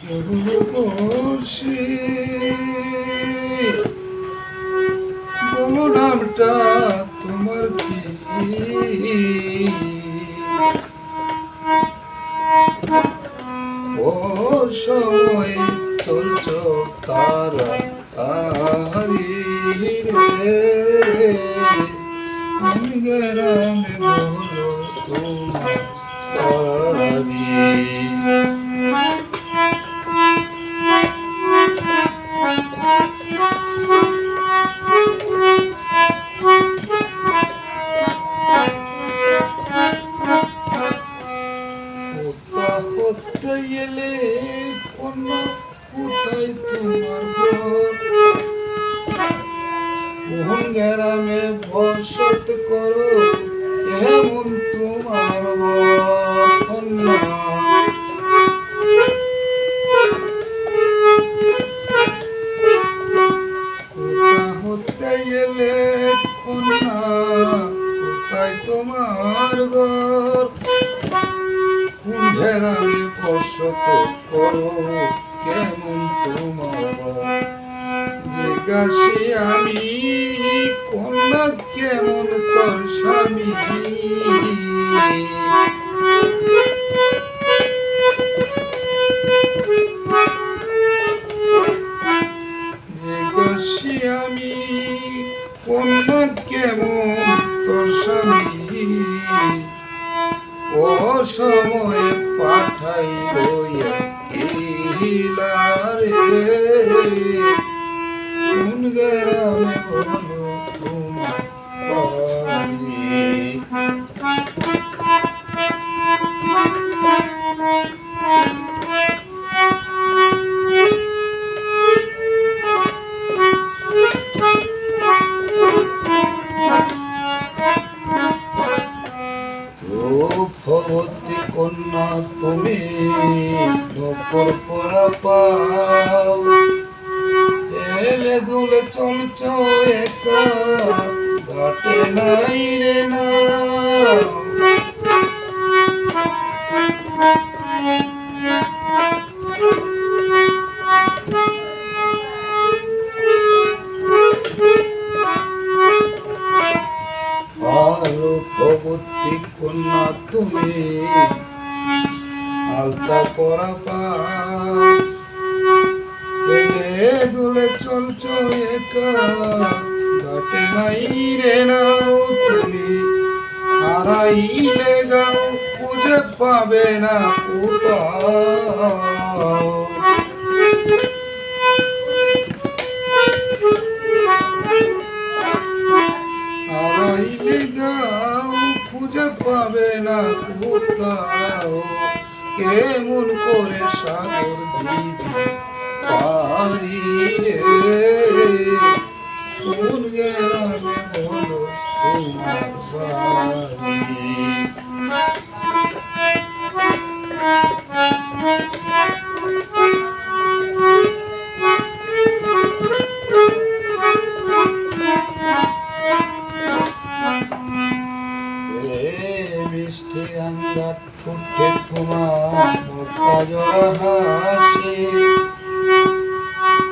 রূপসী বলো নামটা তোমার কি? ও সময় চলছ তারা তারি রে গ্রামে বলো তোমার তারি। হতে এলে কন্যা কোথায় তোমার ঘর? কোন গ্রামে বসত করো এমন তোমার কন্যা? কোথা হতে এলে কন্যা কোথায় তোমার ঘর? কোন গ্রামে বসত করো কেমন তোমার ঘর? জিজ্ঞাসি আমি কন্যা কেমন তোর স্বামী? জিজ্ঞাসি আমি কন্যা কেমন তোর স্বামী? ও সময়ে পাঠাই রে কোন গ্রামে বলো তোমার বাড়ি? রূপবতী কন্যা তুমি নকর পরা পাও, এলে দুলে চলছ একা ঘাটে নাই রে না। রূপবতী কন্যা তুমি আলতা পরা পাও, এলে দুলে চলছ একা ঘাটে নাই রে নাও। তুমি হারাইলে গাও খুঁজে পাবে না কোথাও। হারাইলে গাও খুঁজে পাবে না কোথাও। কেমন করে সাগর দিবি পারি রে কোন গ্রামে বলো তোমার বাড়ি? মিষ্টি রাঙ্গা ঠোঁটে তোমার মোটা জরা হাসি,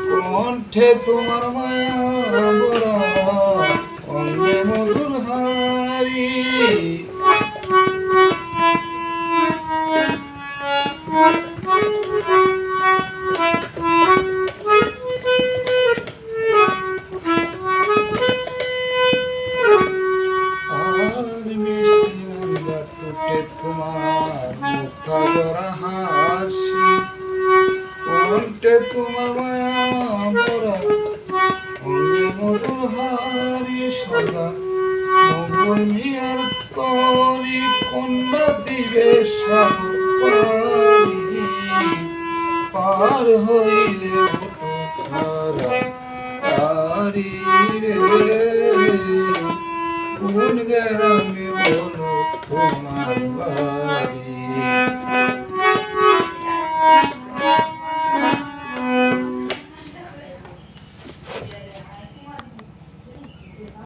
কণ্ঠে তোমার মায়া ভরা অঙ্গে মধুর হারি। তোমার মুখা জরা হাসি, কণ্ঠে তোমার মায়া ভরা অঙ্গে মধুর হারি। সদা মঙ্গল মিয়ার তরি কন্যা দিবে সাগর পারি, পার হইলে খারা তারি রে কোন গ্রামে বলো তোমার বাড়ি?